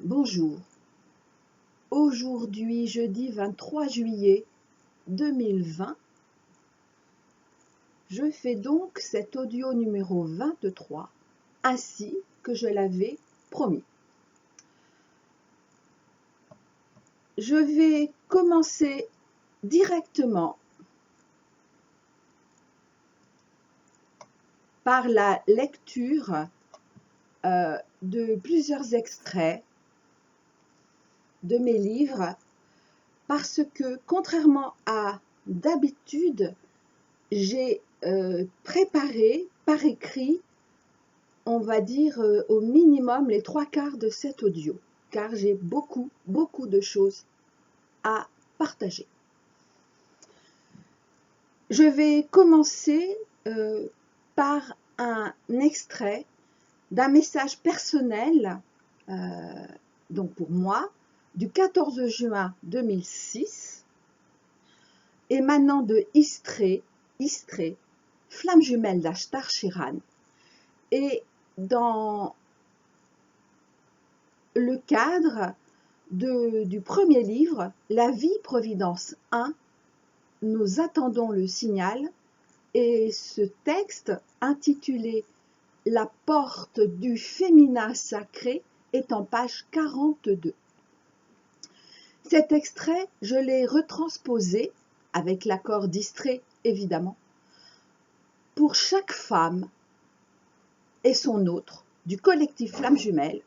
Bonjour, aujourd'hui jeudi 23 juillet 2020, je fais donc cet audio numéro 23 ainsi que je l'avais promis. Je vais commencer directement par la lecture de plusieurs extraits de mes livres parce que, contrairement à d'habitude, j'ai préparé par écrit, on va dire au minimum les 3/4 de cet audio, car j'ai beaucoup de choses à partager. Je vais commencer par un extrait d'un message personnel, donc pour moi, du 14 juin 2006, émanant de Istré, flamme jumelle d'Ashtar Shiran, et dans le cadre du premier livre, La vie Providence 1, nous attendons le signal, et ce texte intitulé La porte du féminin sacré est en page 42. Cet extrait, je l'ai retransposé, avec l'accord d'Istré évidemment, pour chaque femme et son autre du collectif Flamme Jumelle,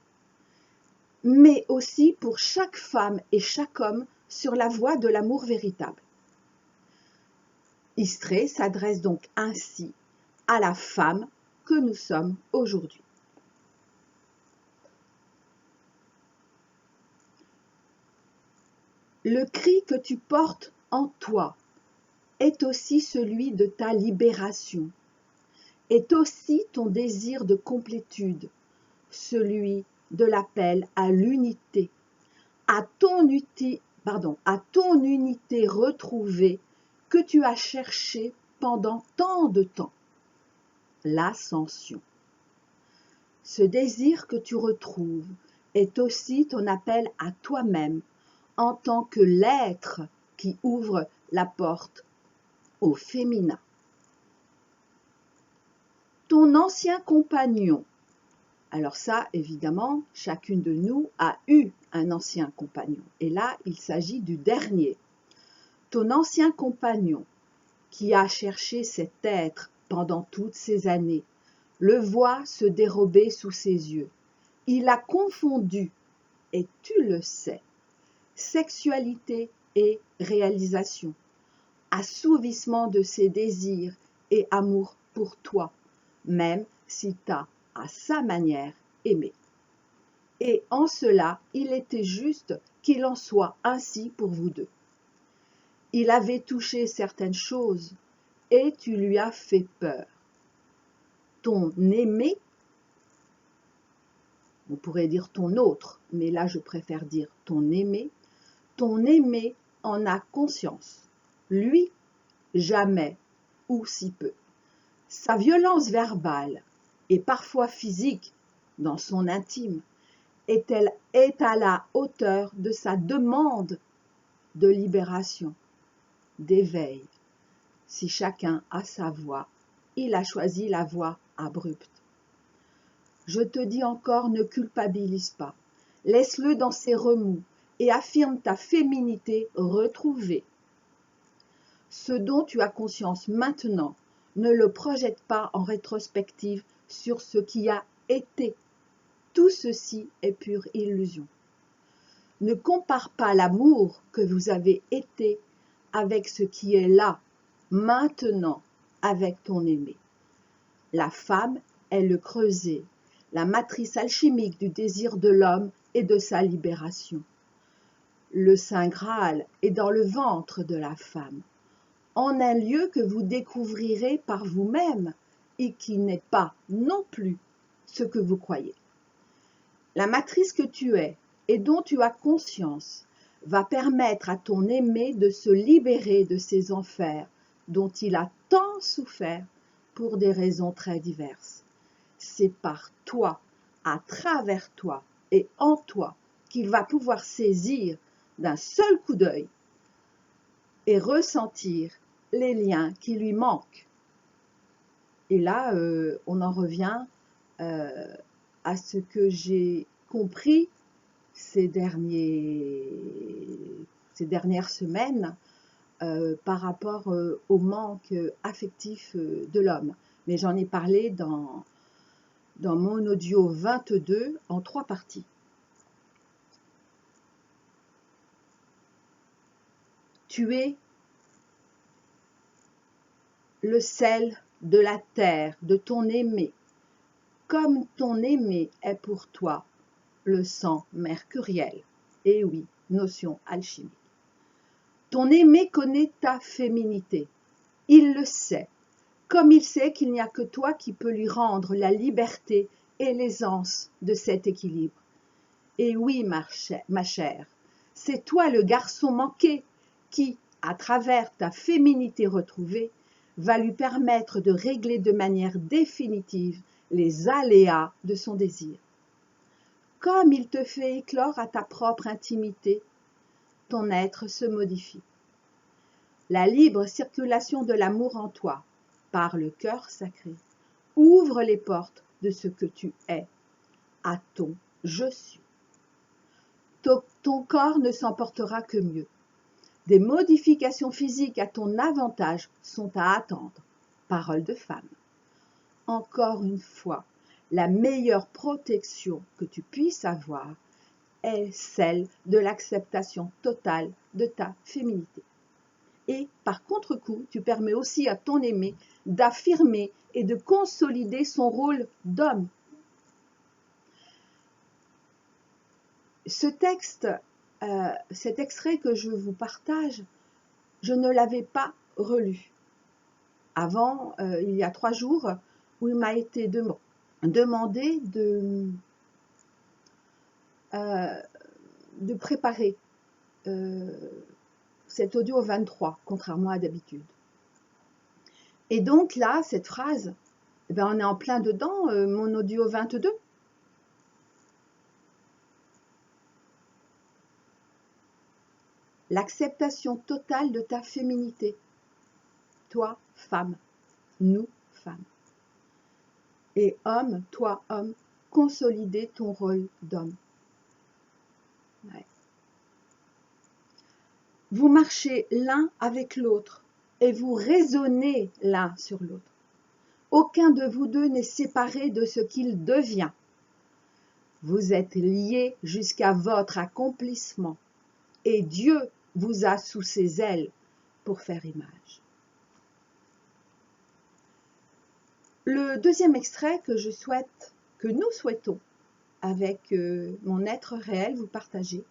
mais aussi pour chaque femme et chaque homme sur la voie de l'amour véritable. Istré s'adresse donc ainsi à la femme que nous sommes aujourd'hui. Le cri que tu portes en toi est aussi celui de ta libération, est aussi ton désir de complétude, celui de l'appel à l'unité, à ton unité retrouvée que tu as cherchée pendant tant de temps, l'ascension. Ce désir que tu retrouves est aussi ton appel à toi-même en tant que l'être qui ouvre la porte au féminin. Ton ancien compagnon, alors ça, évidemment, chacune de nous a eu un ancien compagnon. Et là, il s'agit du dernier. Ton ancien compagnon, qui a cherché cet être pendant toutes ces années, le voit se dérober sous ses yeux. Il a confondu, et tu le sais, sexualité et réalisation, assouvissement de ses désirs et amour pour toi, même si t'as à sa manière aimé. Et en cela, il était juste qu'il en soit ainsi pour vous deux. Il avait touché certaines choses et tu lui as fait peur. Ton aimé, on pourrait dire ton autre, mais là je préfère dire ton aimé en a conscience. Lui, jamais ou si peu. Sa violence verbale et parfois physique dans son intime est à la hauteur de sa demande de libération, d'éveil. Si chacun a sa voie, il a choisi la voie abrupte. Je te dis encore, ne culpabilise pas. Laisse-le dans ses remous et affirme ta féminité retrouvée. Ce dont tu as conscience maintenant, ne le projette pas en rétrospective sur ce qui a été. Tout ceci est pure illusion. Ne compare pas l'amour que vous avez été avec ce qui est là, maintenant, avec ton aimé. La femme est le creuset, la matrice alchimique du désir de l'homme et de sa libération. Le Saint Graal est dans le ventre de la femme, en un lieu que vous découvrirez par vous-même et qui n'est pas non plus ce que vous croyez. La matrice que tu es et dont tu as conscience va permettre à ton aimé de se libérer de ces enfers dont il a tant souffert pour des raisons très diverses. C'est par toi, à travers toi et en toi qu'il va pouvoir saisir d'un seul coup d'œil et ressentir les liens qui lui manquent. Et là, on en revient à ce que j'ai compris ces dernières semaines par rapport au manque affectif de l'homme. Mais j'en ai parlé dans mon audio 22 en 3 parties. Tu es le sel de la terre, de ton aimé, comme ton aimé est pour toi le sang mercuriel. Et oui, notion alchimique. Ton aimé connaît ta féminité. Il le sait, comme il sait qu'il n'y a que toi qui peux lui rendre la liberté et l'aisance de cet équilibre. Et oui, ma chère, c'est toi le garçon manqué qui, à travers ta féminité retrouvée, va lui permettre de régler de manière définitive les aléas de son désir. Comme il te fait éclore à ta propre intimité, ton être se modifie. La libre circulation de l'amour en toi, par le cœur sacré, ouvre les portes de ce que tu es, à ton « je suis ». Ton corps ne s'en portera que mieux. Des modifications physiques à ton avantage sont à attendre. Parole de femme. Encore une fois, la meilleure protection que tu puisses avoir est celle de l'acceptation totale de ta féminité. Et par contre-coup, tu permets aussi à ton aimé d'affirmer et de consolider son rôle d'homme. Cet extrait que je vous partage, je ne l'avais pas relu avant, il y a 3 jours, où il m'a été demandé de préparer cet audio 23, contrairement à d'habitude. Et donc là, cette phrase, on est en plein dedans, mon audio 22. L'acceptation totale de ta féminité. Toi, femme. Nous, femmes. Et homme, toi, homme, consolider ton rôle d'homme. Ouais. Vous marchez l'un avec l'autre et vous raisonnez l'un sur l'autre. Aucun de vous deux n'est séparé de ce qu'il devient. Vous êtes liés jusqu'à votre accomplissement et Dieu vous a sous ses ailes pour faire image. Le deuxième extrait que nous souhaitons avec mon être réel vous partager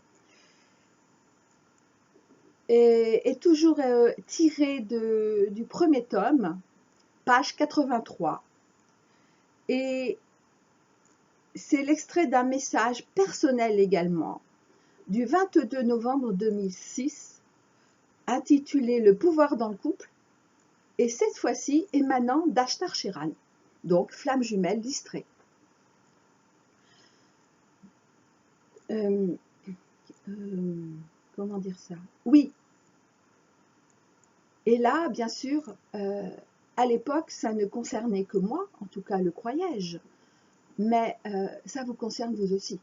est toujours tiré du premier tome, page 83. Et c'est l'extrait d'un message personnel également, du 22 novembre 2006, intitulé « Le pouvoir dans le couple », et cette fois-ci émanant d'Ashtar Sheran, donc flamme jumelle distrait. Comment dire ça? Oui. Et là, bien sûr, à l'époque, ça ne concernait que moi, en tout cas le croyais-je, mais ça vous concerne vous aussi.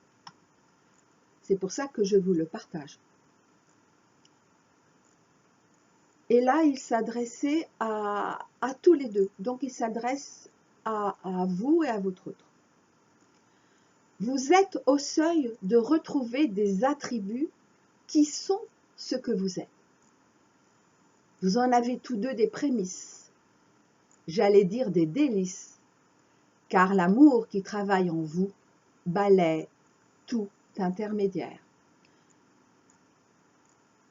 C'est pour ça que je vous le partage. Et là, il s'adressait à tous les deux. Donc, il s'adresse à vous et à votre autre. Vous êtes au seuil de retrouver des attributs qui sont ce que vous êtes. Vous en avez tous deux des prémices, j'allais dire des délices, car l'amour qui travaille en vous balaie tout intermédiaire.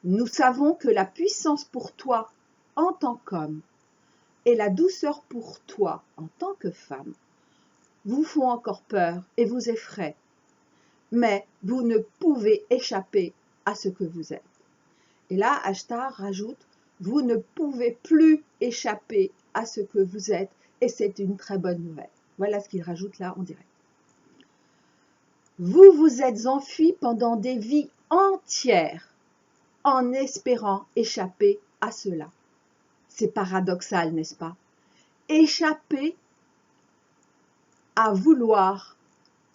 Nous savons que la puissance pour toi en tant qu'homme et la douceur pour toi en tant que femme vous font encore peur et vous effraient, mais vous ne pouvez échapper à ce que vous êtes. Et là, Ashtar rajoute, vous ne pouvez plus échapper à ce que vous êtes et c'est une très bonne nouvelle. Voilà ce qu'il rajoute là en direct. Vous vous êtes enfuis pendant des vies entières en espérant échapper à cela. C'est paradoxal, n'est-ce pas? Échapper à vouloir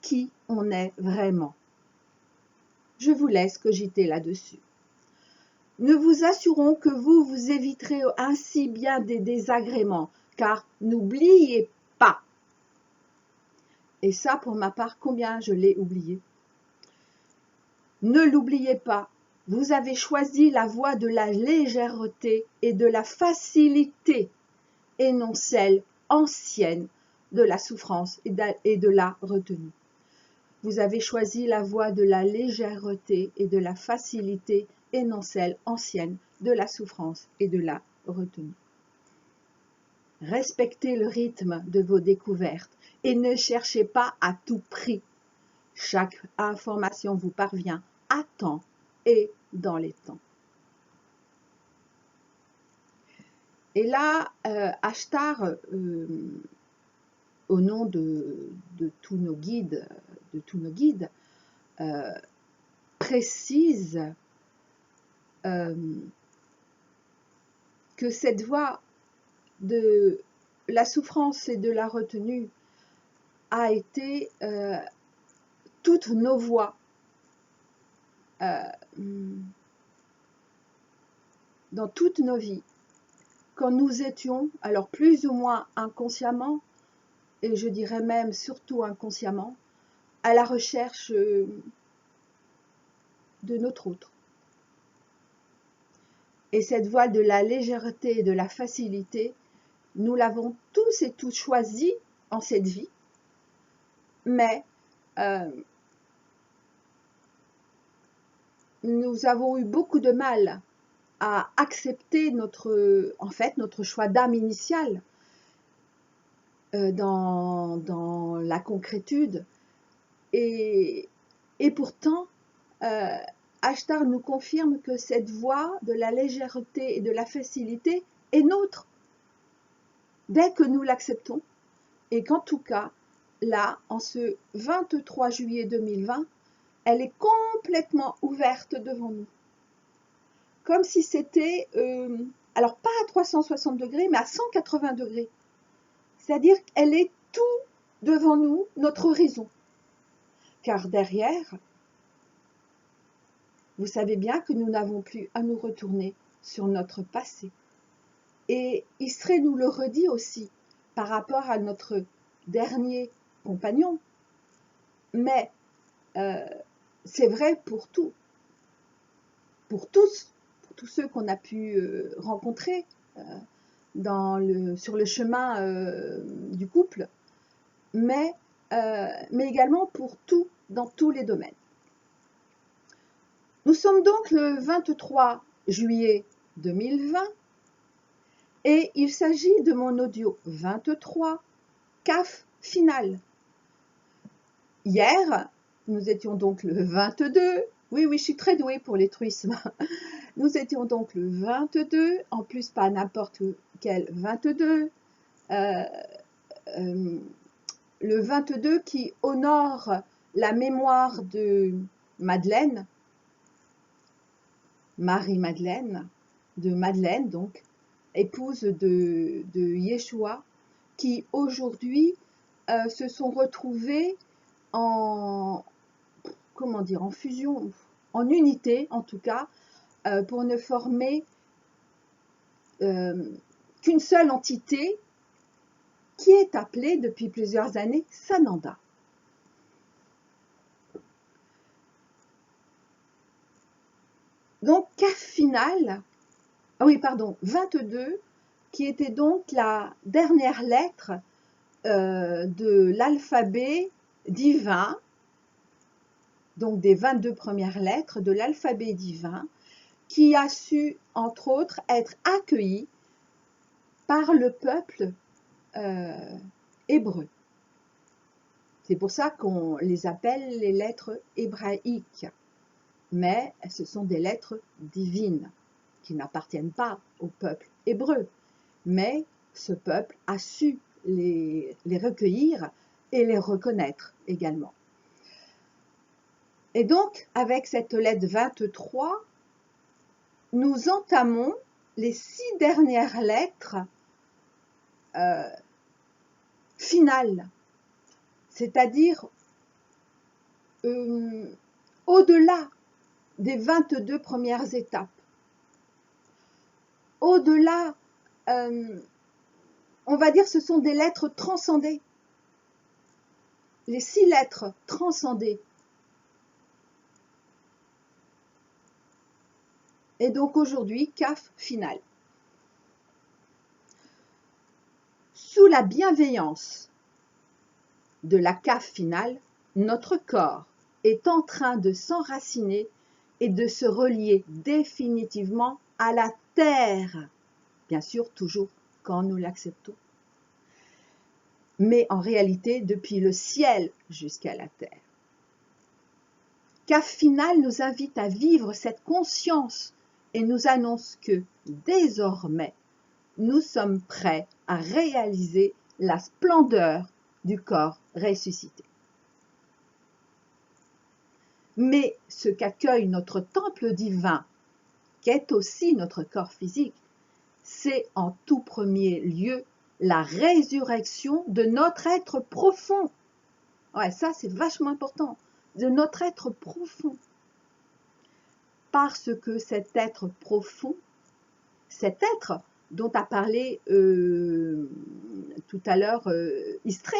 qui on est vraiment. Je vous laisse cogiter là-dessus. Nous vous assurons que vous vous éviterez ainsi bien des désagréments, car n'oubliez pas, et ça pour ma part, combien je l'ai oublié, ne l'oubliez pas, vous avez choisi la voie de la légèreté et de la facilité, et non celle ancienne de la souffrance et de la retenue. Vous avez choisi la voie de la légèreté et de la facilité, et non celle ancienne de la souffrance et de la retenue. Respectez le rythme de vos découvertes et ne cherchez pas à tout prix. Chaque information vous parvient à temps et dans les temps. Et là, Ashtar, au nom de tous nos guides, précise que cette voie de la souffrance et de la retenue a été toutes nos voies dans toutes nos vies, quand nous étions, alors plus ou moins inconsciemment, et je dirais même surtout inconsciemment, à la recherche de notre autre. Et cette voie de la légèreté et de la facilité, nous l'avons tous et toutes choisie en cette vie, mais nous avons eu beaucoup de mal à accepter notre choix d'âme initial dans la concrétude. Et pourtant, Ashtar nous confirme que cette voie de la légèreté et de la facilité est nôtre dès que nous l'acceptons, et qu'en tout cas, là, en ce 23 juillet 2020, elle est complètement ouverte devant nous. Comme si c'était, alors pas à 360 degrés, mais à 180 degrés. C'est-à-dire qu'elle est tout devant nous, notre horizon. Car derrière, vous savez bien que nous n'avons plus à nous retourner sur notre passé. Et Israël nous le redit aussi par rapport à notre dernier compagnon. Mais c'est vrai pour tout, pour tous ceux qu'on a pu rencontrer sur le chemin du couple, mais également pour tout, dans tous les domaines. Nous sommes donc le 23 juillet 2020 et il s'agit de mon audio 23, CAF final. Hier, nous étions donc le 22, oui, je suis très douée pour les truismes. Nous étions donc le 22, en plus pas n'importe quel 22, le 22 qui honore la mémoire de Madeleine, Marie-Madeleine, de Madeleine donc, épouse de Yeshua, qui aujourd'hui se sont retrouvés en fusion, en unité en tout cas, pour ne former qu'une seule entité qui est appelée depuis plusieurs années Sananda. Donc, CAF final, 22, qui était donc la dernière lettre de l'alphabet divin, donc des 22 premières lettres de l'alphabet divin, qui a su, entre autres, être accueilli par le peuple hébreu. C'est pour ça qu'on les appelle les lettres hébraïques. Mais ce sont des lettres divines qui n'appartiennent pas au peuple hébreu. Mais ce peuple a su les recueillir et les reconnaître également. Et donc, avec cette lettre 23, nous entamons les 6 dernières lettres finales, c'est-à-dire au-delà des 22 premières étapes, au-delà, on va dire, ce sont des lettres transcendées, les 6 lettres transcendées. Et donc aujourd'hui, CAF final. Sous la bienveillance de la CAF finale, notre corps est en train de s'enraciner et de se relier définitivement à la terre. Bien sûr, toujours quand nous l'acceptons. Mais en réalité, depuis le ciel jusqu'à la terre. CAF finale nous invite à vivre cette conscience et nous annonce que, désormais, nous sommes prêts à réaliser la splendeur du corps ressuscité. Mais ce qu'accueille notre temple divin, qu'est aussi notre corps physique, c'est en tout premier lieu la résurrection de notre être profond. Ouais, ça c'est vachement important, de notre être profond. Parce que cet être profond, cet être dont a parlé tout à l'heure Istré,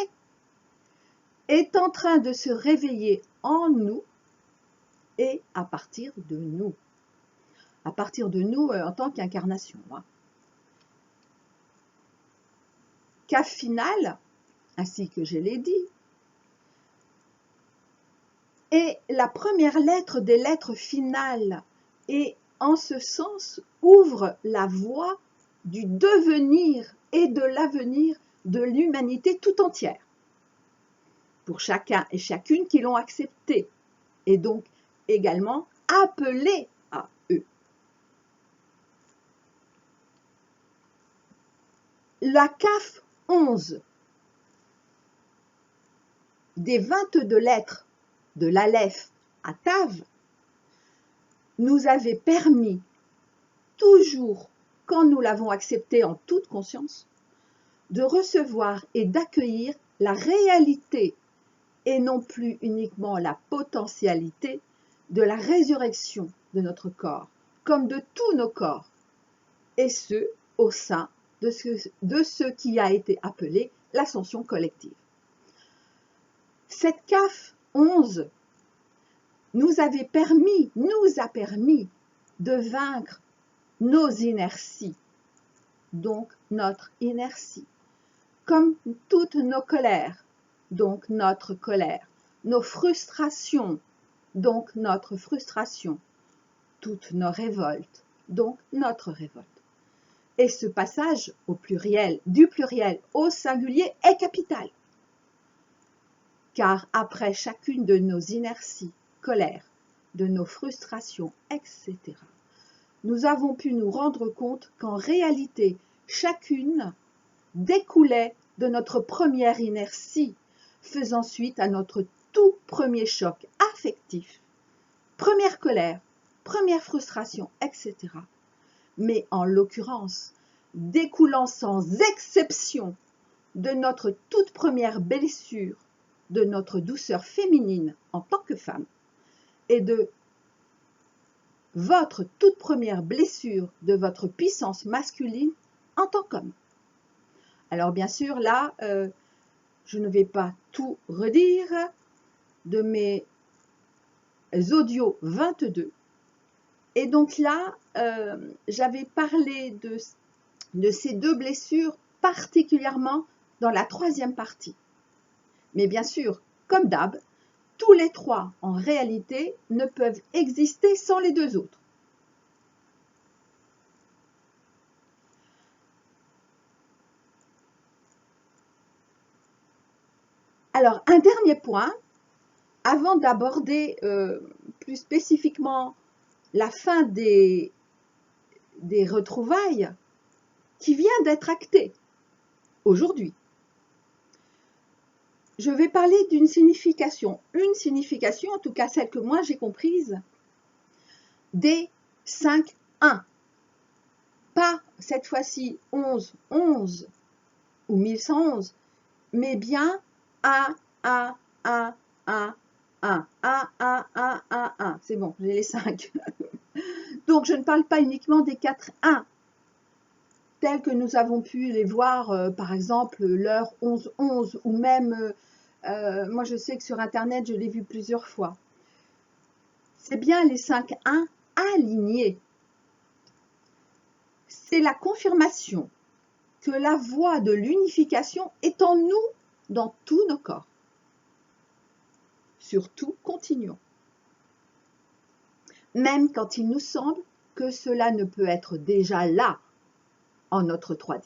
est en train de se réveiller en nous et à partir de nous. À partir de nous en tant qu'incarnation. CAF final, ainsi que je l'ai dit, est la première lettre des lettres finales et en ce sens ouvre la voie du devenir et de l'avenir de l'humanité tout entière, pour chacun et chacune qui l'ont accepté, et donc également appelé à eux. La CAF 11 des 22 lettres de l'Aleph à Tav nous avait permis, toujours quand nous l'avons accepté en toute conscience, de recevoir et d'accueillir la réalité et non plus uniquement la potentialité de la résurrection de notre corps, comme de tous nos corps, et ce, au sein de ce qui a été appelé l'ascension collective. Cette CAF 11 nous a permis de vaincre nos inerties, donc notre inertie, comme toutes nos colères, donc notre colère, nos frustrations, donc notre frustration, toutes nos révoltes, donc notre révolte. Et ce passage au pluriel, du pluriel au singulier est capital. Car après chacune de nos inerties, colères, de nos frustrations, etc., nous avons pu nous rendre compte qu'en réalité, chacune découlait de notre première inertie, faisant suite à notre tout premier choc affectif, première colère, première frustration, etc. Mais en l'occurrence, découlant sans exception de notre toute première blessure, de notre douceur féminine en tant que femme, et de votre toute première blessure de votre puissance masculine en tant qu'homme. Alors bien sûr, là, je ne vais pas tout redire de mes audios 22. Et donc là, j'avais parlé de ces 2 blessures particulièrement dans la 3e partie. Mais bien sûr, comme d'hab, tous les 3 en réalité ne peuvent exister sans les 2 autres. Alors, un dernier point, avant d'aborder plus spécifiquement la fin des retrouvailles qui vient d'être actée aujourd'hui. je vais parler d'une signification. Une signification, en tout cas celle que moi j'ai comprise, des 5-1. Pas cette fois-ci 11-11 ou 1111, mais bien 1, 1, 1, 1, 1, 1, 1, 1, 1, 1. C'est bon, j'ai les 5. Donc, je ne parle pas uniquement des 4-1, tels que nous avons pu les voir, par exemple, l'heure 11-11, ou même, moi je sais que sur Internet, je l'ai vu plusieurs fois. C'est bien les 5-1 alignés. C'est la confirmation que la voie de l'unification est en nous, dans tous nos corps. Surtout, continuons. Même quand il nous semble que cela ne peut être déjà là, en notre 3D.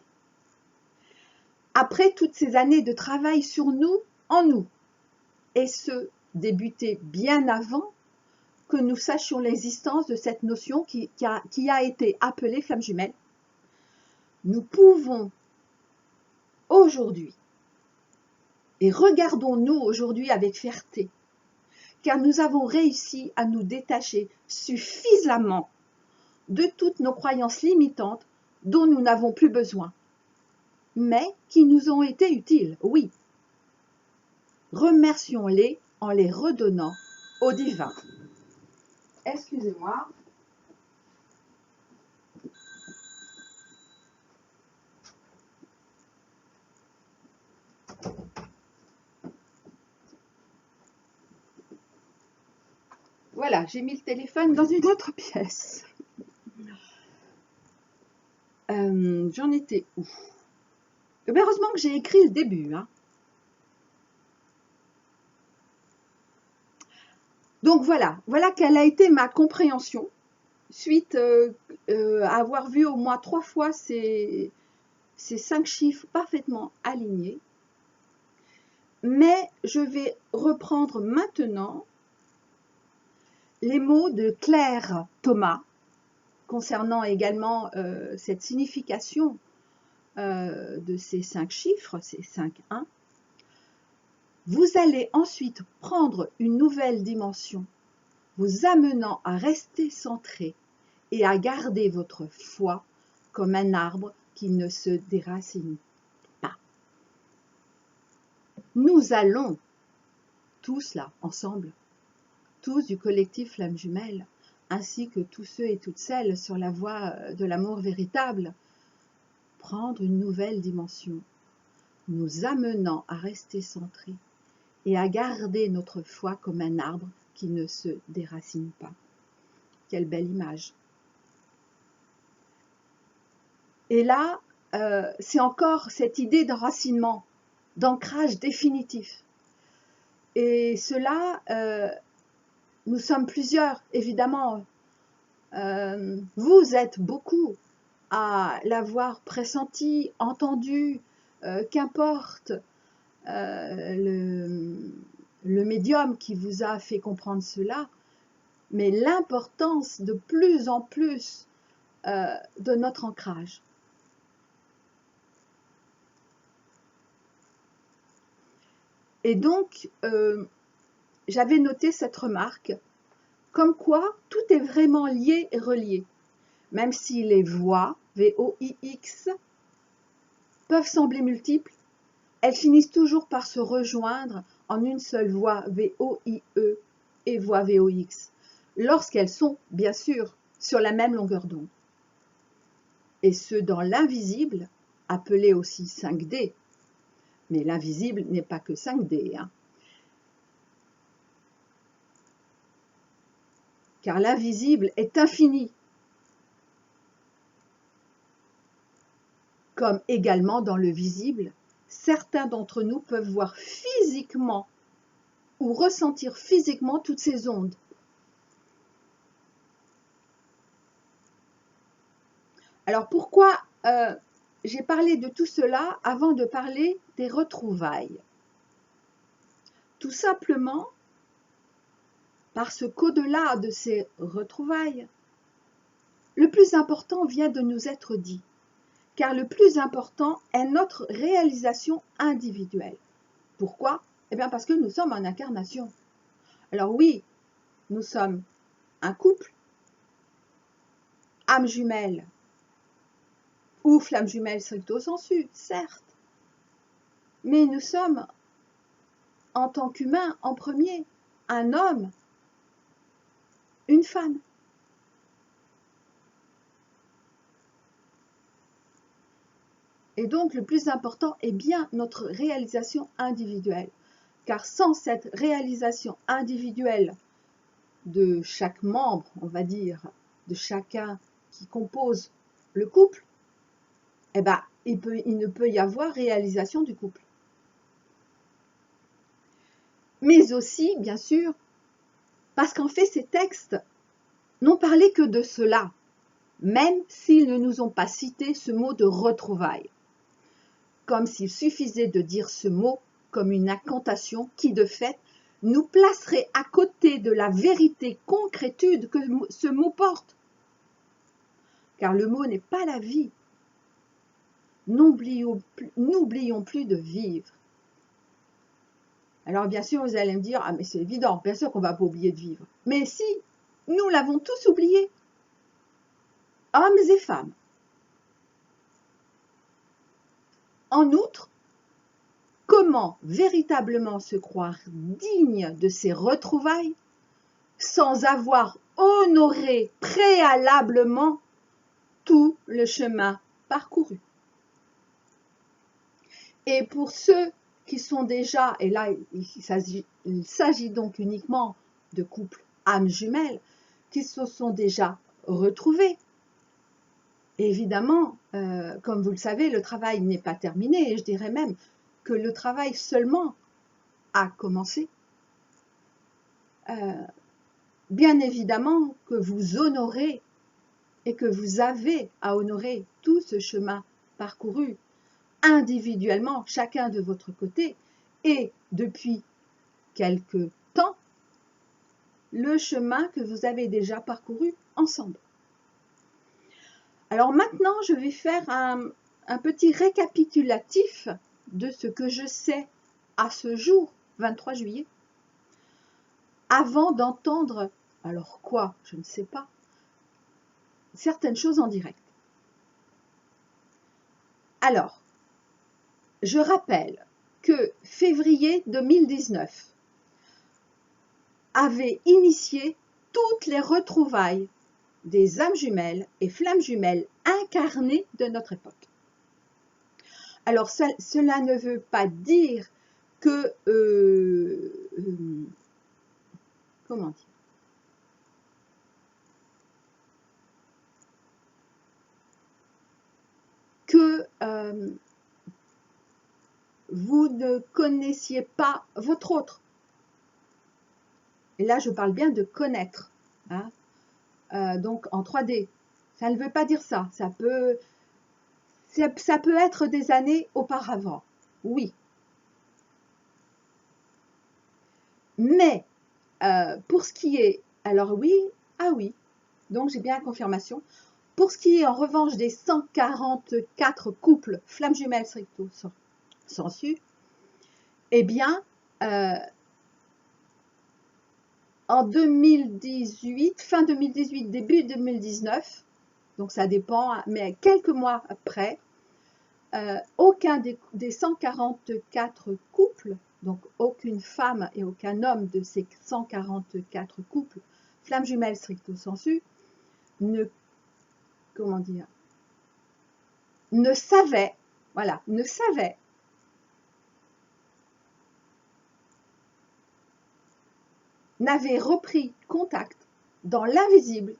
Après toutes ces années de travail sur nous, en nous, et ce, débuté bien avant que nous sachions l'existence de cette notion qui a été appelée flamme jumelle, nous pouvons aujourd'hui, et regardons-nous aujourd'hui avec fierté, car nous avons réussi à nous détacher suffisamment de toutes nos croyances limitantes dont nous n'avons plus besoin, mais qui nous ont été utiles, oui. Remercions-les en les redonnant au divin. Excusez-moi. Voilà, j'ai mis le téléphone dans une autre pièce. J'en étais où? Heureusement que j'ai écrit le début. Hein. Donc voilà quelle a été ma compréhension suite à avoir vu au moins 3 fois ces 5 chiffres parfaitement alignés. Mais je vais reprendre maintenant les mots de Claire Thomas concernant également cette signification de ces 5 chiffres, ces 5-1. Vous allez ensuite prendre une nouvelle dimension, vous amenant à rester centré et à garder votre foi comme un arbre qui ne se déracine pas. Nous allons tous là, ensemble, tous du collectif Flamme Jumelle, ainsi que tous ceux et toutes celles sur la voie de l'amour véritable, prendre une nouvelle dimension, nous amenant à rester centrés et à garder notre foi comme un arbre qui ne se déracine pas. Quelle belle image! Et là, c'est encore cette idée d'enracinement, d'ancrage définitif. Et cela, nous sommes plusieurs, évidemment. Vous êtes beaucoup à l'avoir pressenti, entendu, qu'importe le médium qui vous a fait comprendre cela, mais l'importance de plus en plus de notre ancrage. Et donc, j'avais noté cette remarque, comme quoi tout est vraiment lié et relié, même si les voix, V-O-I-X, peuvent sembler multiples, elles finissent toujours par se rejoindre en une seule voix, V-O-I-E, et voix V-O-X, lorsqu'elles sont, bien sûr, sur la même longueur d'onde. Et ce, dans l'invisible, appelé aussi 5D, mais l'invisible n'est pas que 5D, hein. Car l'invisible est infini, comme également dans le visible, certains d'entre nous peuvent voir physiquement ou ressentir physiquement toutes ces ondes. Alors pourquoi j'ai parlé de tout cela avant de parler des retrouvailles? Tout simplement parce qu'au-delà de ces retrouvailles, le plus important vient de nous être dit, car le plus important est notre réalisation individuelle. Pourquoi? Eh bien parce que nous sommes en incarnation. Alors oui, nous sommes un couple, âme jumelle ou flamme jumelle stricto sensu, certes, mais nous sommes en tant qu'humains en premier, un homme, une femme. Et donc le plus important est bien notre réalisation individuelle, car sans cette réalisation individuelle de chaque membre, on va dire, de chacun qui compose le couple, eh ben, il ne peut y avoir réalisation du couple. Mais aussi, bien sûr, parce qu'en fait, ces textes n'ont parlé que de cela, même s'ils ne nous ont pas cité ce mot de retrouvailles, comme s'il suffisait de dire ce mot comme une incantation qui, de fait, nous placerait à côté de la vérité concrétude que ce mot porte. Car le mot n'est pas la vie. N'oublions plus de vivre. Alors bien sûr, vous allez me dire, ah mais c'est évident, bien sûr qu'on ne va pas oublier de vivre. Mais si, nous l'avons tous oublié, hommes et femmes. En outre, comment véritablement se croire digne de ces retrouvailles sans avoir honoré préalablement tout le chemin parcouru? Et pour ceux qui sont déjà, et là il s'agit donc uniquement de couples âmes jumelles, qui se sont déjà retrouvés. Évidemment, comme vous le savez, le travail n'est pas terminé, et je dirais même que le travail seulement a commencé. Bien évidemment que vous honorez et que vous avez à honorer tout ce chemin parcouru individuellement, chacun de votre côté, et depuis quelque temps, le chemin que vous avez déjà parcouru ensemble. Alors maintenant, je vais faire un petit récapitulatif de ce que je sais à ce jour, 23 juillet, avant d'entendre, alors quoi, je ne sais pas, certaines choses en direct. Alors, je rappelle que février 2019 avait initié toutes les retrouvailles des âmes jumelles et flammes jumelles incarnées de notre époque. Alors, cela ne veut pas dire que, comment dire, que vous ne connaissiez pas votre autre. Et là, je parle bien de connaître, hein, donc en 3D. Ça ne veut pas dire ça. Ça peut être des années auparavant, oui. Mais pour ce qui est, alors oui, ah oui, donc j'ai bien la confirmation. Pour ce qui est en revanche des 144 couples flammes jumelles stricto sensu, eh bien, en 2018, fin 2018, début 2019, donc ça dépend, mais quelques mois après, aucun des 144 couples, donc aucune femme et aucun homme de ces 144 couples, flammes jumelles stricto sensu, ne savait, voilà, ne savait n'avait repris contact dans l'invisible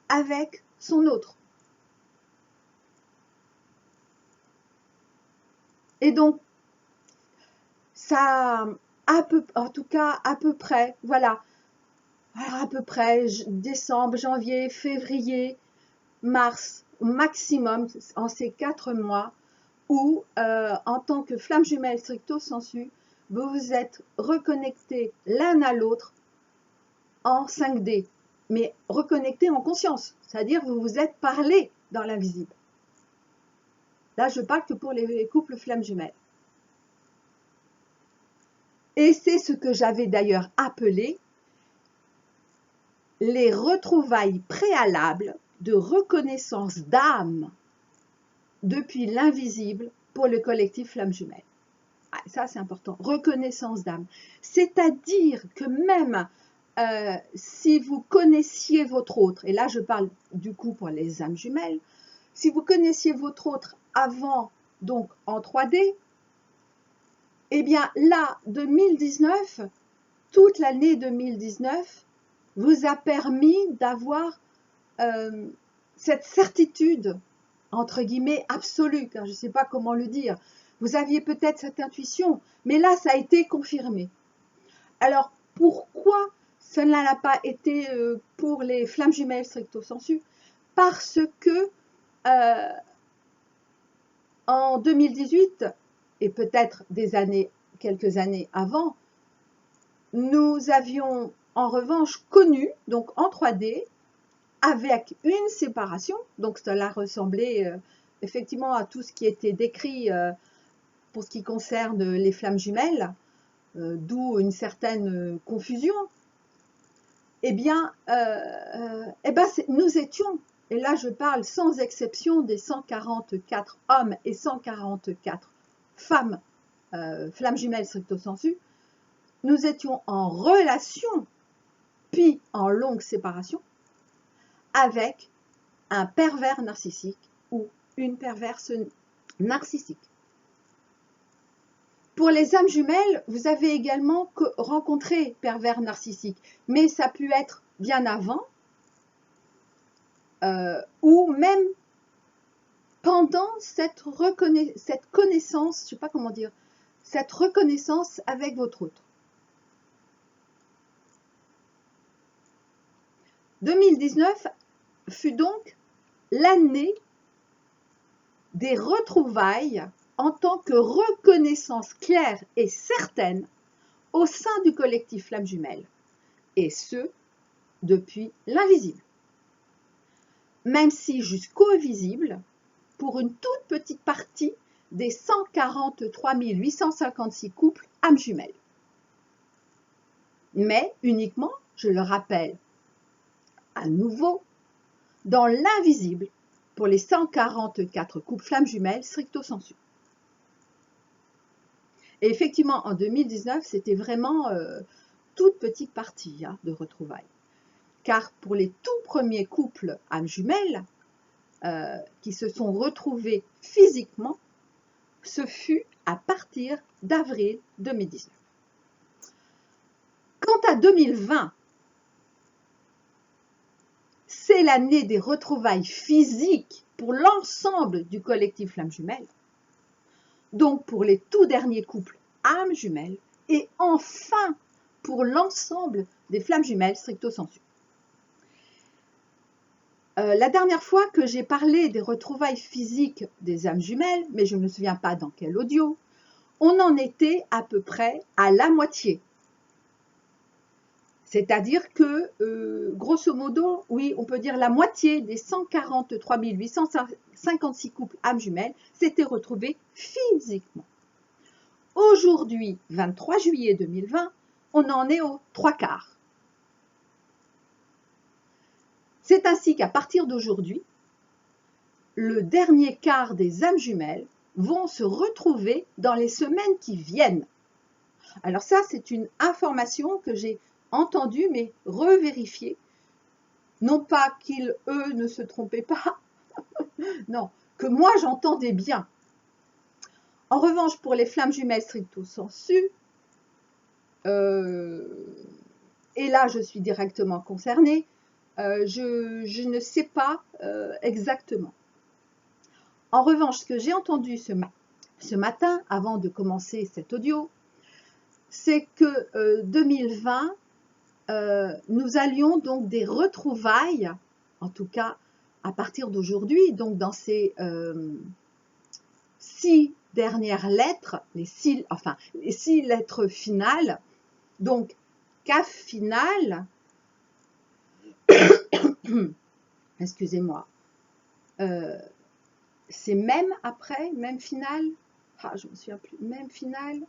avec son autre. Et donc, ça, en tout cas, à peu près, voilà, à peu près décembre, janvier, février, mars, maximum, en ces 4 mois, où, en tant que flamme jumelle stricto sensu, vous vous êtes reconnectés l'un à l'autre en 5D, mais reconnectés en conscience, c'est-à-dire vous vous êtes parlé dans l'invisible. Là, je parle que pour les couples flammes jumelles. Et c'est ce que j'avais d'ailleurs appelé les retrouvailles préalables de reconnaissance d'âme depuis l'invisible pour le collectif Flammes Jumelles. Ah, ça, c'est important. Reconnaissance d'âme. C'est-à-dire que même si vous connaissiez votre autre, et là je parle du coup pour les âmes jumelles, si vous connaissiez votre autre avant, donc en 3D, eh bien là, 2019, toute l'année 2019, vous a permis d'avoir cette certitude, entre guillemets, absolue, car je ne sais pas comment le dire. Vous aviez peut-être cette intuition, mais là, ça a été confirmé. Alors, pourquoi cela n'a pas été pour les flammes jumelles stricto sensu? Parce que en 2018, et peut-être quelques années avant, nous avions en revanche connu, donc en 3D, avec une séparation, donc cela ressemblait effectivement à tout ce qui était décrit pour ce qui concerne les flammes jumelles, d'où une certaine confusion. Eh bien, nous étions, et là je parle sans exception des 144 hommes et 144 femmes flammes jumelles stricto sensu, nous étions en relation, puis en longue séparation, avec un pervers narcissique ou une perverse narcissique. Pour les âmes jumelles, vous avez également rencontré pervers narcissique, mais ça a pu être bien avant ou même pendant cette connaissance, je ne sais pas comment dire, cette reconnaissance avec votre autre. 2019 fut donc l'année des retrouvailles en tant que reconnaissance claire et certaine au sein du collectif Flammes Jumelles, et ce, depuis l'invisible. Même si jusqu'au visible, pour une toute petite partie des 143 856 couples âmes jumelles. Mais uniquement, je le rappelle à nouveau, dans l'invisible pour les 144 couples flammes jumelles stricto sensu. Et effectivement, en 2019, c'était vraiment toute petite partie de retrouvailles. Car pour les tout premiers couples âmes jumelles qui se sont retrouvés physiquement, ce fut à partir d'avril 2019. Quant à 2020, c'est l'année des retrouvailles physiques pour l'ensemble du collectif Flammes Jumelles, donc pour les tout derniers couples âmes jumelles, et enfin pour l'ensemble des flammes jumelles stricto sensu. La dernière fois que j'ai parlé des retrouvailles physiques des âmes jumelles, mais je ne me souviens pas dans quel audio, on en était à peu près à la moitié. C'est-à-dire que, grosso modo, oui, on peut dire la moitié des 143 856 couples âmes jumelles s'étaient retrouvés physiquement. Aujourd'hui, 23 juillet 2020, on en est aux 3/4. C'est ainsi qu'à partir d'aujourd'hui, le dernier quart des âmes jumelles vont se retrouver dans les semaines qui viennent. Alors ça, c'est une information que j'ai entendue, mais revérifiée. Non pas qu'ils, eux, ne se trompaient pas, non, que moi j'entendais bien. En revanche, pour les flammes jumelles stricto sensu, et là je suis directement concernée, je ne sais pas exactement. En revanche, ce que j'ai entendu ce matin, avant de commencer cet audio, c'est que 2020, nous allions donc des retrouvailles, en tout cas à partir d'aujourd'hui, donc dans ces 6 dernières lettres, les 6 lettres finales, donc CAF finale, excusez-moi, c'est même après, même finale, je ne me souviens plus, même finale,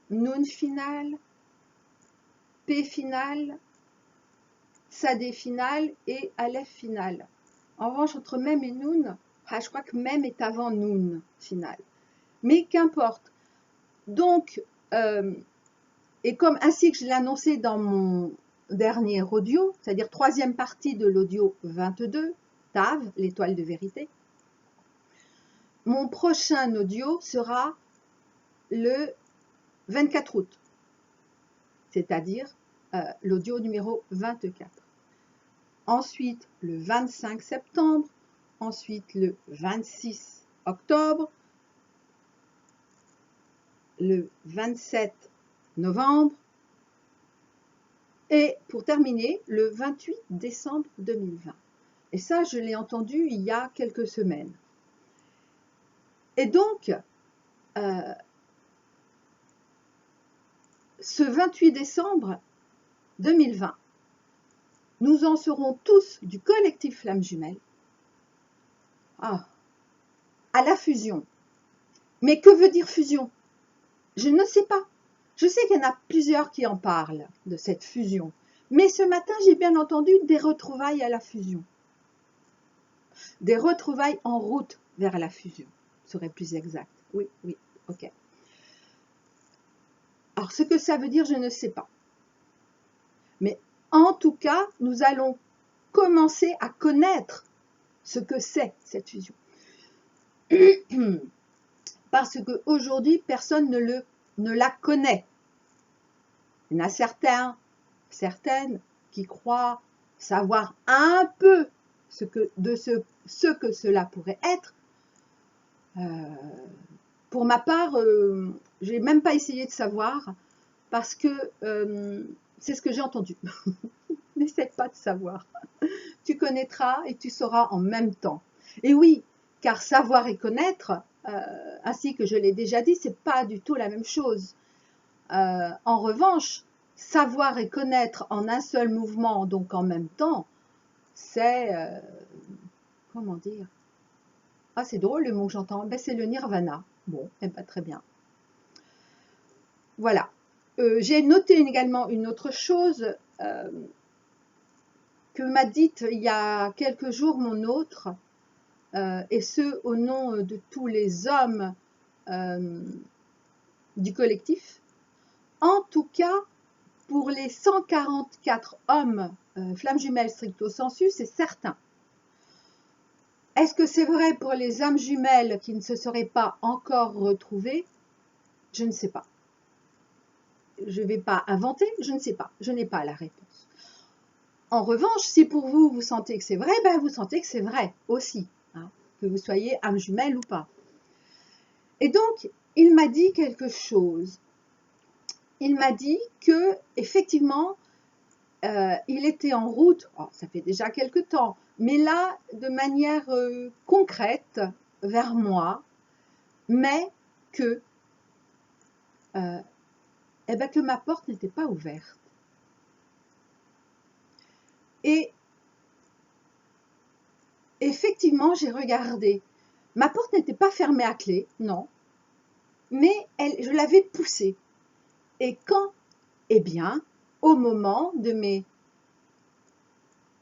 Noun final, P final, Sadé final et Aleph final. En revanche, entre Mem et Noun, je crois que Mem est avant Noun final. Mais qu'importe. Donc, et comme ainsi que je l'ai annoncé dans mon dernier audio, c'est-à-dire troisième partie de l'audio 22, Tav, l'étoile de vérité, mon prochain audio sera le 24 août, c'est-à-dire l'audio numéro 24. Ensuite, le 25 septembre, ensuite le 26 octobre, le 27 novembre et pour terminer, le 28 décembre 2020. Et ça, je l'ai entendu il y a quelques semaines. Et donc, ce 28 décembre 2020, nous en serons tous du collectif Flamme Jumelle à la fusion. Mais que veut dire fusion? Je ne sais pas. Je sais qu'il y en a plusieurs qui en parlent de cette fusion. Mais ce matin, j'ai bien entendu des retrouvailles à la fusion. Des retrouvailles en route vers la fusion, serait plus exact. Oui, ok. Alors, ce que ça veut dire, je ne sais pas. Mais en tout cas, nous allons commencer à connaître ce que c'est cette fusion. Parce qu'aujourd'hui, personne ne la connaît. Il y en a certaines qui croient savoir un peu ce que cela pourrait être. Pour ma part, j'ai même pas essayé de savoir parce que c'est ce que j'ai entendu. N'essaie pas de savoir. Tu connaîtras et tu sauras en même temps. Et oui, car savoir et connaître, ainsi que je l'ai déjà dit, c'est pas du tout la même chose. En revanche, savoir et connaître en un seul mouvement, donc en même temps, c'est, comment dire? Ah, c'est drôle le mot que j'entends, ben, c'est le nirvana. Bon, eh ben, très bien. Voilà. J'ai noté également une autre chose que m'a dite il y a quelques jours mon autre, et ce au nom de tous les hommes du collectif. En tout cas, pour les 144 hommes flammes jumelles stricto sensu, c'est certain. Est-ce que c'est vrai pour les âmes jumelles qui ne se seraient pas encore retrouvées? Je ne sais pas. Je ne vais pas inventer, je ne sais pas. Je n'ai pas la réponse. En revanche, si pour vous, vous sentez que c'est vrai, ben vous sentez que c'est vrai aussi, hein, que vous soyez âme jumelle ou pas. Et donc, il m'a dit quelque chose. Il m'a dit que, effectivement, il était en route, oh, ça fait déjà quelque temps, mais là, de manière concrète, vers moi, mais que, que ma porte n'était pas ouverte. Et effectivement, j'ai regardé. Ma porte n'était pas fermée à clé, non, mais je l'avais poussée. Et quand? Eh bien, au moment de mes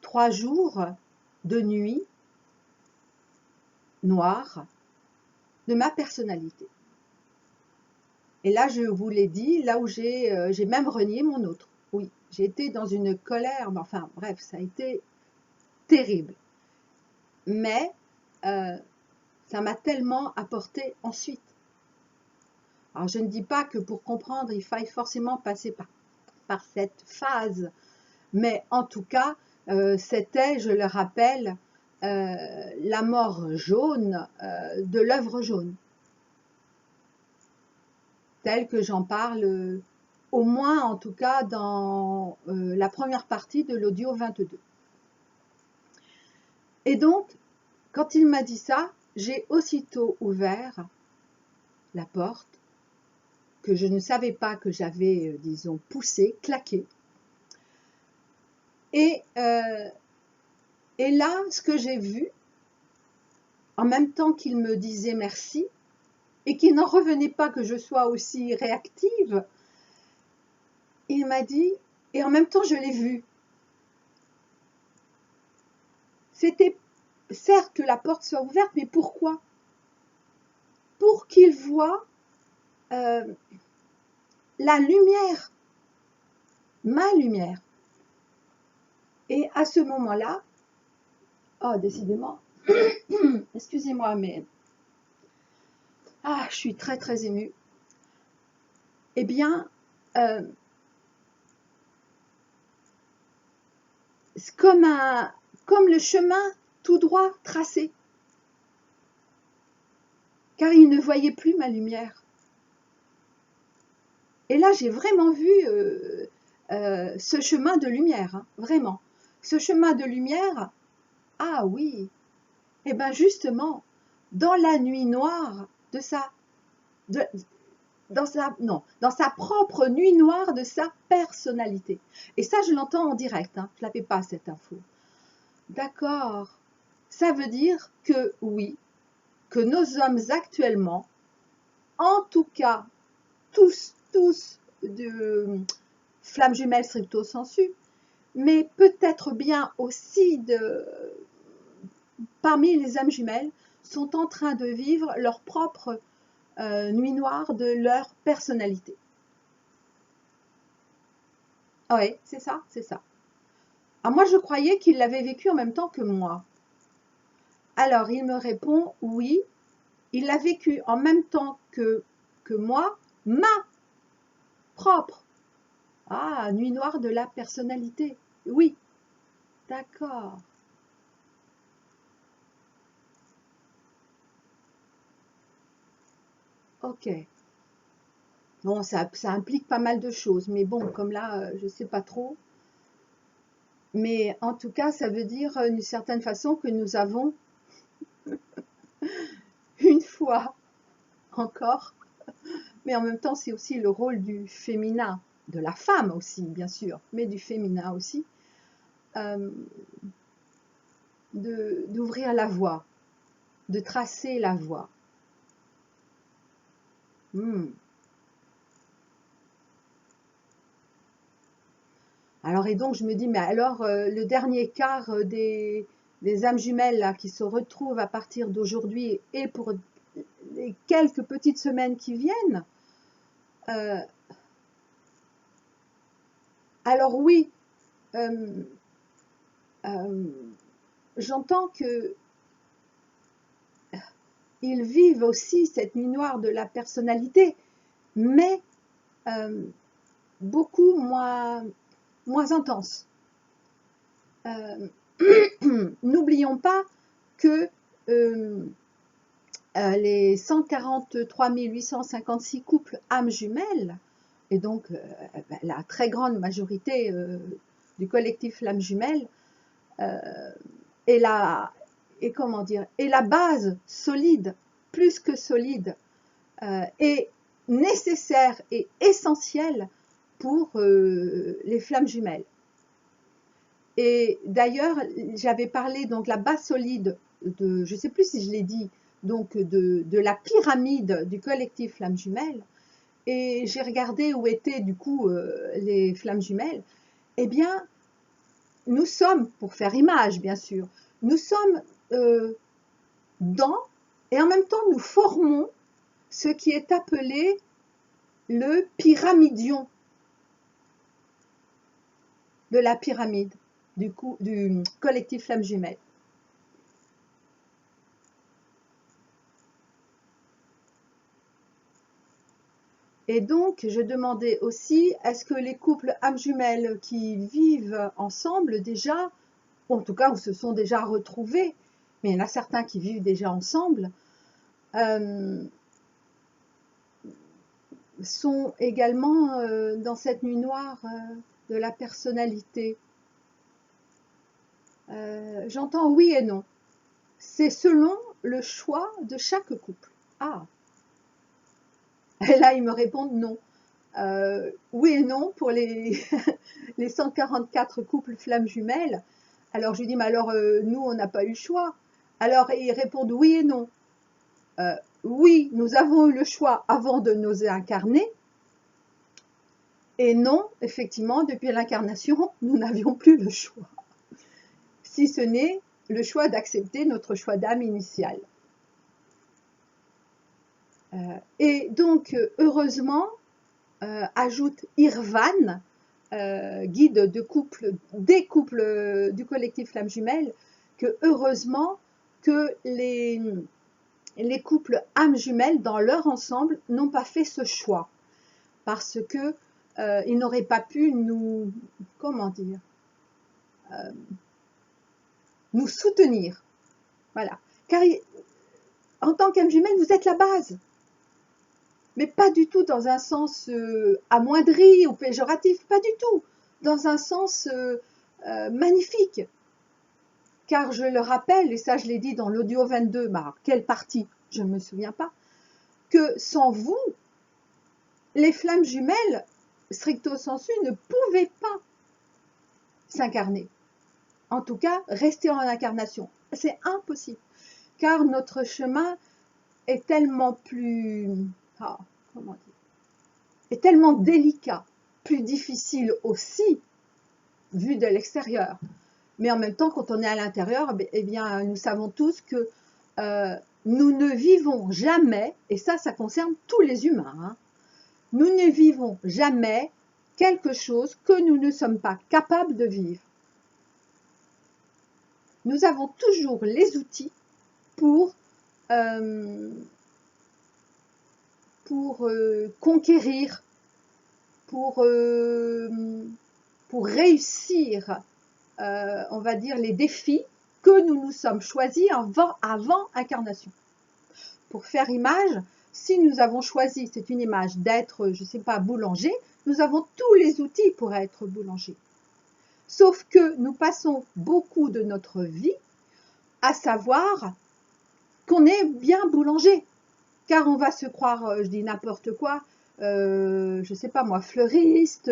3 jours de nuit noire de ma personnalité. Et là, je vous l'ai dit, là où j'ai même renié mon autre. Oui, j'ai été dans une colère, mais enfin bref, ça a été terrible. Mais ça m'a tellement apporté ensuite. Alors, je ne dis pas que pour comprendre, il faille forcément passer par cette phase, mais en tout cas, c'était, je le rappelle, la mort jaune de l'œuvre jaune, telle que j'en parle, au moins en tout cas dans la première partie de l'audio 22. Et donc, quand il m'a dit ça, j'ai aussitôt ouvert la porte, que je ne savais pas que j'avais, disons, poussée, claquée. Et là, ce que j'ai vu, en même temps qu'il me disait merci, et qu'il n'en revenait pas que je sois aussi réactive, il m'a dit, et en même temps je l'ai vu, c'était certes que la porte soit ouverte, mais pourquoi? Pour qu'il voie la lumière, ma lumière. Et à ce moment-là, oh décidément, excusez-moi, mais je suis très très émue. Eh bien, c'est comme le chemin tout droit tracé, car il ne voyait plus ma lumière. Et là, j'ai vraiment vu ce chemin de lumière, hein, vraiment. Ce chemin de lumière, ah oui, et bien justement, dans la nuit noire dans sa propre nuit noire de sa personnalité. Et ça, je l'entends en direct, hein, je ne l'avais pas cette info. D'accord, ça veut dire que oui, que nos hommes actuellement, en tout cas, tous de flammes jumelles stricto sensu, mais peut-être bien aussi parmi les âmes jumelles, sont en train de vivre leur propre nuit noire de leur personnalité. Oui, c'est ça, c'est ça. Ah, moi, je croyais qu'il l'avait vécu en même temps que moi. Alors, il me répond, oui, il l'a vécu en même temps que moi, ma propre. Ah, nuit noire de la personnalité. Oui, d'accord. Ok. Bon, ça implique pas mal de choses, mais bon, comme là, je ne sais pas trop. Mais en tout cas, ça veut dire d'une certaine façon que nous avons une fois encore, mais en même temps, c'est aussi le rôle du féminin, de la femme aussi, bien sûr, mais du féminin aussi, euh, d'ouvrir la voie, de tracer la voie. Alors, et donc, je me dis, mais alors, le dernier quart des âmes jumelles là, qui se retrouvent à partir d'aujourd'hui et pour les quelques petites semaines qui viennent, euh, alors oui, euh, euh, j'entends que ils vivent aussi cette nuit noire de la personnalité, mais euh, beaucoup moins intense. N'oublions pas que les 143 856 couples âmes jumelles, et donc la très grande majorité du collectif l'âme jumelle, est la, est la base solide, plus que solide, est nécessaire et essentielle pour les flammes jumelles. Et d'ailleurs, j'avais parlé donc la base solide de, je ne sais plus si je l'ai dit, donc de la pyramide du collectif Flammes Jumelles, et j'ai regardé où étaient du coup les Flammes Jumelles. Eh bien, nous sommes, pour faire image bien sûr, nous sommes dans, et en même temps nous formons ce qui est appelé le pyramidion de la pyramide du collectif Flammes Jumelles. Et donc, je demandais aussi, est-ce que les couples âmes jumelles qui vivent ensemble déjà, ou en tout cas où se sont déjà retrouvés, mais il y en a certains qui vivent déjà ensemble, sont également dans cette nuit noire de la personnalité. J'entends oui et non. C'est selon le choix de chaque couple. Ah, et là ils me répondent non. Oui et non pour les, les 144 couples flammes jumelles. Alors je lui dis, mais alors nous, on n'a pas eu le choix. Alors ils répondent oui et non. oui, nous avons eu le choix avant de nous incarner, et non, effectivement, depuis l'incarnation, nous n'avions plus le choix, si ce n'est le choix d'accepter notre choix d'âme initial. Et donc, heureusement, ajoute Irvan, guide de couple, des couples du collectif Flammes Jumelles, que heureusement que les couples âmes jumelles, dans leur ensemble, n'ont pas fait ce choix, parce que ils n'auraient pas pu nous, comment dire, nous soutenir. Voilà. Car en tant qu'âme jumelle, vous êtes la base. Mais pas du tout dans un sens amoindri ou péjoratif, pas du tout. Dans un sens magnifique. Car je le rappelle, et ça je l'ai dit dans l'audio 22, mais quelle partie, je ne me souviens pas, que sans vous, les flammes jumelles, stricto sensu, ne pouvaient pas s'incarner. En tout cas, rester en incarnation. C'est impossible. Car notre chemin est tellement plus... comment dire, est tellement délicat, plus difficile aussi, vu de l'extérieur. Mais en même temps, quand on est à l'intérieur, eh bien, nous savons tous que nous ne vivons jamais, et ça concerne tous les humains, hein, nous ne vivons jamais quelque chose que nous ne sommes pas capables de vivre. Nous avons toujours les outils pour conquérir, pour réussir, on va dire, les défis que nous nous sommes choisis avant incarnation. Pour faire image, si nous avons choisi, c'est une image, d'être, je ne sais pas, boulanger, nous avons tous les outils pour être boulanger. Sauf que nous passons beaucoup de notre vie à savoir qu'on est bien boulanger. Car on va se croire, je dis n'importe quoi, je ne sais pas moi, fleuriste,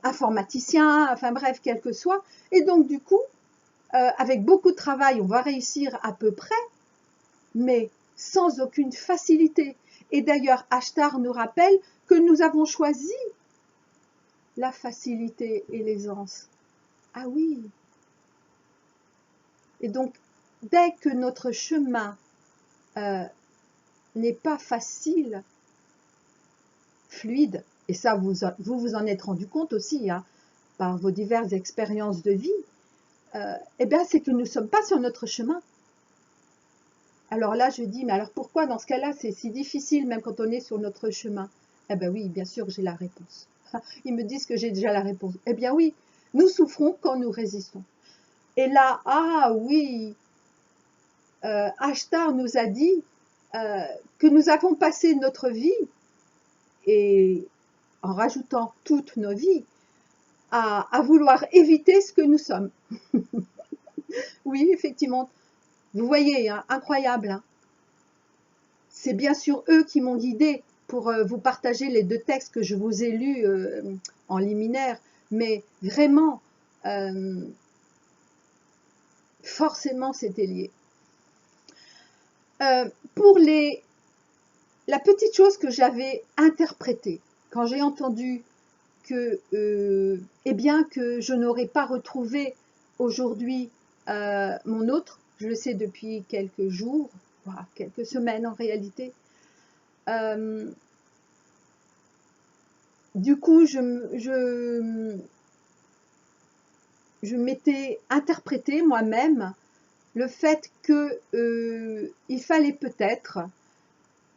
informaticien, enfin bref, quel que soit. Et donc du coup, avec beaucoup de travail, on va réussir à peu près, mais sans aucune facilité. Et d'ailleurs, Ashtar nous rappelle que nous avons choisi la facilité et l'aisance. Ah oui. Et donc, dès que notre chemin n'est pas facile, fluide, et ça vous en êtes rendu compte aussi, hein, par vos diverses expériences de vie, eh bien c'est que nous ne sommes pas sur notre chemin. Alors là je dis, mais alors pourquoi dans ce cas-là c'est si difficile même quand on est sur notre chemin? Eh bien oui, bien sûr j'ai la réponse. Ils me disent que j'ai déjà la réponse. Eh bien oui, nous souffrons quand nous résistons. Et là, ah oui, Ashtar nous a dit que nous avons passé notre vie, et en rajoutant toutes nos vies, à vouloir éviter ce que nous sommes. Oui, effectivement, vous voyez, hein, incroyable. Hein. C'est bien sûr eux qui m'ont guidée pour vous partager les 2 textes que je vous ai lus en liminaire, mais vraiment, forcément, c'était lié. Pour la petite chose que j'avais interprétée, quand j'ai entendu que, eh bien, que je n'aurais pas retrouvé aujourd'hui mon autre, je le sais depuis quelques jours, voire quelques semaines en réalité. Du coup, je m'étais interprété moi-même le fait que il fallait peut-être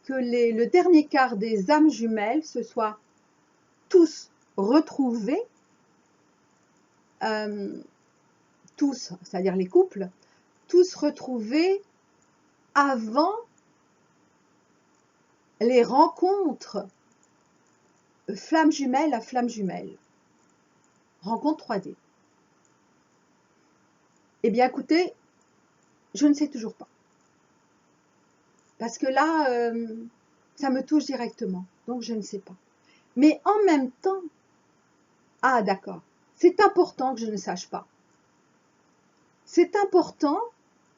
que le dernier quart des âmes jumelles se soient tous retrouvés, tous, c'est-à-dire les couples, tous retrouvés avant les rencontres flamme jumelle à flamme jumelle, rencontre 3D. Eh bien écoutez, je ne sais toujours pas. Parce que là, ça me touche directement, donc je ne sais pas. Mais en même temps, ah d'accord, c'est important que je ne sache pas. C'est important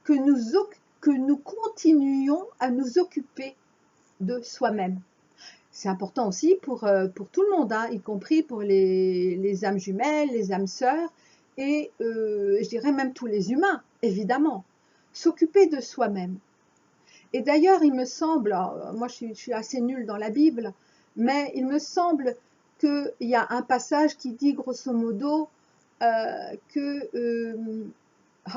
que que nous continuions à nous occuper de soi-même. C'est important aussi pour tout le monde, hein, y compris pour les âmes jumelles, les âmes sœurs, et je dirais même tous les humains, évidemment. S'occuper de soi-même. Et d'ailleurs, il me semble, alors, moi je suis assez nulle dans la Bible, mais il me semble qu'il y a un passage qui dit grosso modo que,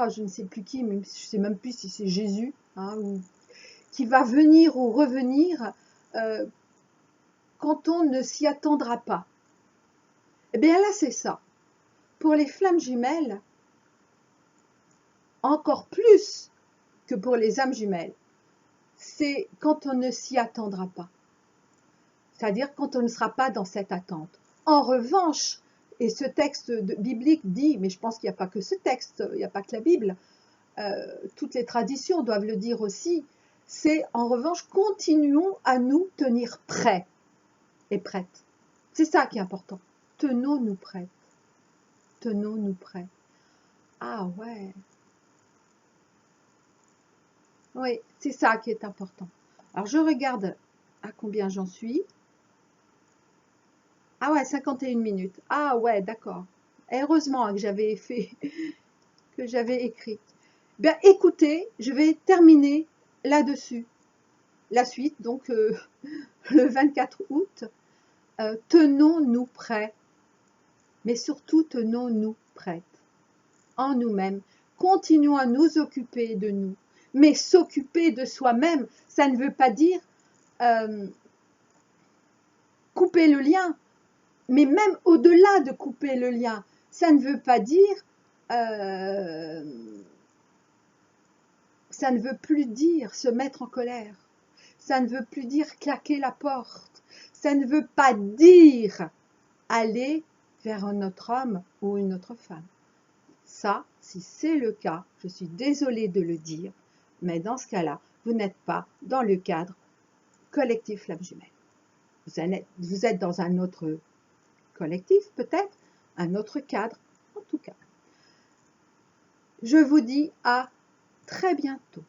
je ne sais plus qui, mais je ne sais même plus si c'est Jésus, hein, qui va venir ou revenir quand on ne s'y attendra pas. Eh bien là, c'est ça. Pour les flammes jumelles, encore plus que pour les âmes jumelles, c'est quand on ne s'y attendra pas. C'est-à-dire quand on ne sera pas dans cette attente. En revanche, et ce texte biblique dit, mais je pense qu'il n'y a pas que ce texte, il n'y a pas que la Bible, toutes les traditions doivent le dire aussi, c'est en revanche, continuons à nous tenir prêts et prêtes. C'est ça qui est important. Tenons-nous prêts. Tenons-nous prêts. Ah ouais. Oui, c'est ça qui est important. Alors je regarde à combien j'en suis. Ah ouais, 51 minutes. Ah ouais, d'accord. Heureusement que j'avais fait, que j'avais écrit. Bien, écoutez, je vais terminer là-dessus. La suite, donc le 24 août, tenons-nous prêts, mais surtout tenons-nous prêtes en nous-mêmes. Continuons à nous occuper de nous, mais s'occuper de soi-même, ça ne veut pas dire couper le lien, mais même au-delà de couper le lien, ça ne veut pas dire, ça ne veut plus dire se mettre en colère, ça ne veut plus dire claquer la porte, ça ne veut pas dire aller vers un autre homme ou une autre femme. Ça, si c'est le cas, je suis désolée de le dire, mais dans ce cas-là, vous n'êtes pas dans le cadre collectif Flamme Jumelle. Vous êtes dans un autre collectif, peut-être, un autre cadre, en tout cas. Je vous dis à très bientôt.